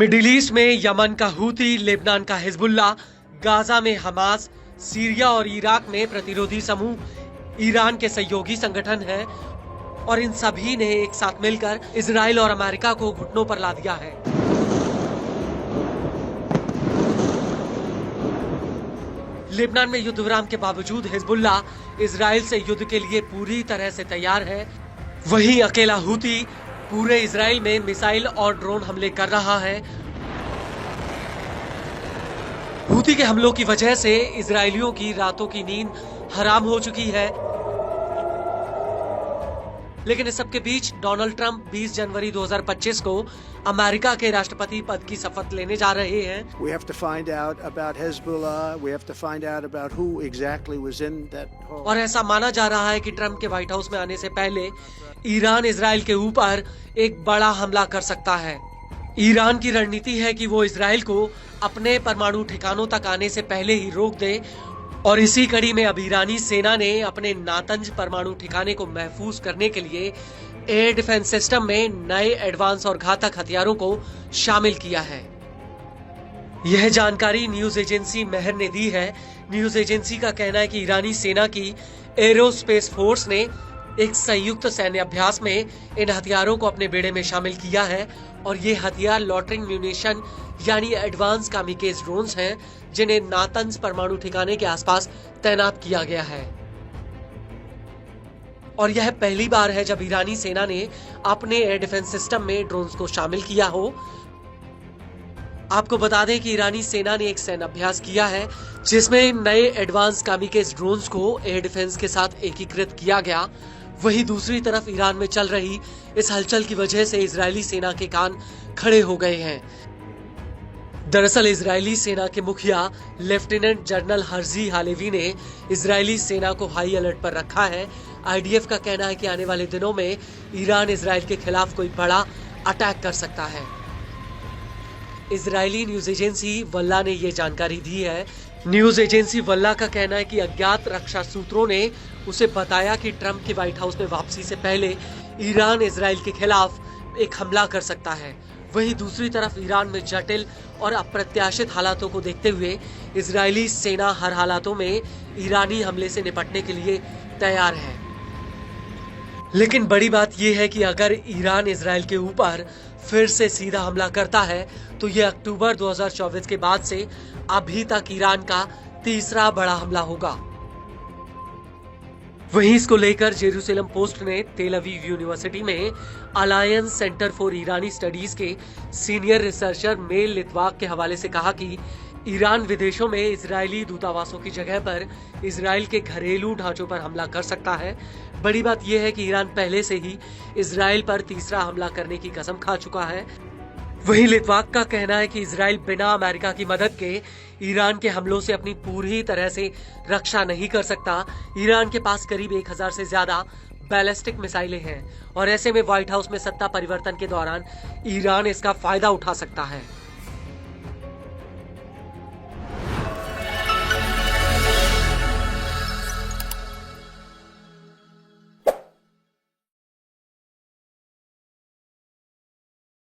Middle east में Yemen का Houthi, Lebanon का हिजबुल्लाह, गाजा में हमास, सीरिया और इराक में प्रतिरोधी समूह ईरान के सहयोगी संगठन हैं और इन सभी ने एक साथ मिलकर इजराइल और अमेरिका को घुटनों पर ला दिया है। लेबनान में युद्ध विराम के बावजूद हिजबुल्लाह इजराइल से युद्ध के लिए पूरी तरह से तैयार है। वहीं अकेला हूती पूरे इजराइल में मिसाइल और ड्रोन हमले कर रहा है। हूती के हमलों की वजह से इजरायलियों की रातों की नींद हराम हो चुकी है। लेकिन इस सबके बीच डोनाल्ड ट्रंप 20 जनवरी 2025 को अमेरिका के राष्ट्रपति पद की शपथ लेने जा रहे हैं। We have to find out about Hezbollah. We have to find out about who exactly was in that hall. और ऐसा माना जा रहा है कि ट्रंप के व्हाइट हाउस में आने से पहले ईरान इजराइल के ऊपर एक बड़ा हमला कर सकता है। ईरान की रणनीति है कि वो इजराइल को अपने परमाणु ठिकानों तक आने से पहले ही रोक दे और इसी कड़ी में अब ईरानी सेना ने अपने नातंज परमाणु ठिकाने को महफूज करने के लिए एयर डिफेंस सिस्टम में नए एडवांस और घातक हथियारों को शामिल किया है। यह जानकारी न्यूज एजेंसी मेहर ने दी है। न्यूज एजेंसी का कहना है कि ईरानी सेना की एरोस्पेस फोर्स ने एक संयुक्त सैन्य अभ्यास में इन हथियारों को अपने बेड़े में शामिल किया है और ये हथियार लॉटरिंग म्यूनिशन यानी एडवांस कामिकेज ड्रोन्स हैं, जिन्हें नातंज परमाणु ठिकाने के आसपास तैनात किया गया है। और यह पहली बार है जब ईरानी सेना ने अपने एयर डिफेंस सिस्टम में ड्रोन्स को शामिल किया हो। आपको बता दें कि ईरानी सेना ने एक सैन्य अभ्यास किया है जिसमें नए एडवांस कामिकेज ड्रोन्स को एयर डिफेंस के साथ एकीकृत किया गया। वहीं दूसरी तरफ ईरान में चल रही इस हलचल की वजह से इजरायली सेना के कान खड़े हो गए हैं। दरअसल इजरायली सेना के मुखिया लेफ्टिनेंट जनरल हर्जी हालेवी ने इजरायली सेना को हाई अलर्ट पर रखा है। आईडीएफ का कहना है कि आने वाले दिनों में ईरान इजराइल के खिलाफ कोई बड़ा अटैक कर सकता है। इजरायली न्यूज एजेंसी वल्ला ने ये जानकारी दी है। न्यूज एजेंसी वल्ला का कहना है कि अज्ञात रक्षा सूत्रों ने उसे बताया कि ट्रंप के व्हाइट हाउस में वापसी से पहले ईरान इजराइल के खिलाफ एक हमला कर सकता है। वहीं दूसरी तरफ ईरान में जटिल और अप्रत्याशित हालातों को देखते हुए इजरायली सेना हर हालातों में ईरानी हमले से निपटने के लिए तैयार है। लेकिन बड़ी बात यह है कि अगर ईरान इजराइल के ऊपर फिर से सीधा हमला करता है तो यह अक्टूबर 2024 के बाद से अभी तक ईरान का तीसरा बड़ा हमला होगा। वहीं इसको लेकर जेरूसलम पोस्ट ने तेल अवीव यूनिवर्सिटी में alliance centre for Irani studies के सीनियर रिसर्चर मेल लितवाक के हवाले से कहा कि ईरान विदेशों में इजरायली दूतावासों की जगह पर इजराइल के घरेलू ढांचों पर हमला कर सकता है। बड़ी बात यह है कि ईरान पहले से ही इजराइल पर तीसरा हमला करने की कसम खा चुका है। वहीं लितवाक का कहना है कि इजराइल बिना अमेरिका की मदद के ईरान के हमलों से अपनी पूरी तरह से रक्षा नहीं कर सकता। ईरान के पास करीब 1000 से ज्यादा बैलिस्टिक मिसाइलें हैं और ऐसे में व्हाइट हाउस में सत्ता परिवर्तन के दौरान ईरान इसका फायदा उठा सकता है।